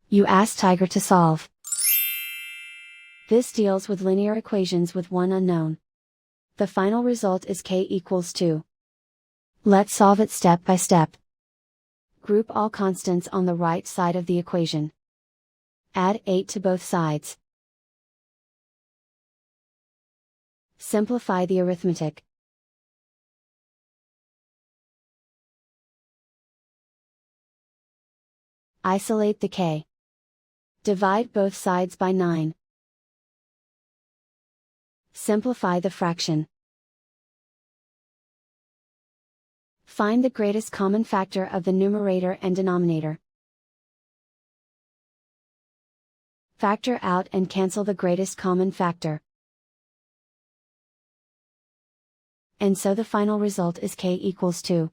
You ask Tiger to solve. This deals with linear equations with one unknown. The final result is k equals 2. Let's solve it step by step. Group all constants on the right side of the equation. Add 8 to both sides. Simplify the arithmetic. Isolate the k. Divide both sides by 9. Simplify the fraction. Find the greatest common factor of the numerator and denominator. Factor out and cancel the greatest common factor. And so the final result is k equals 2.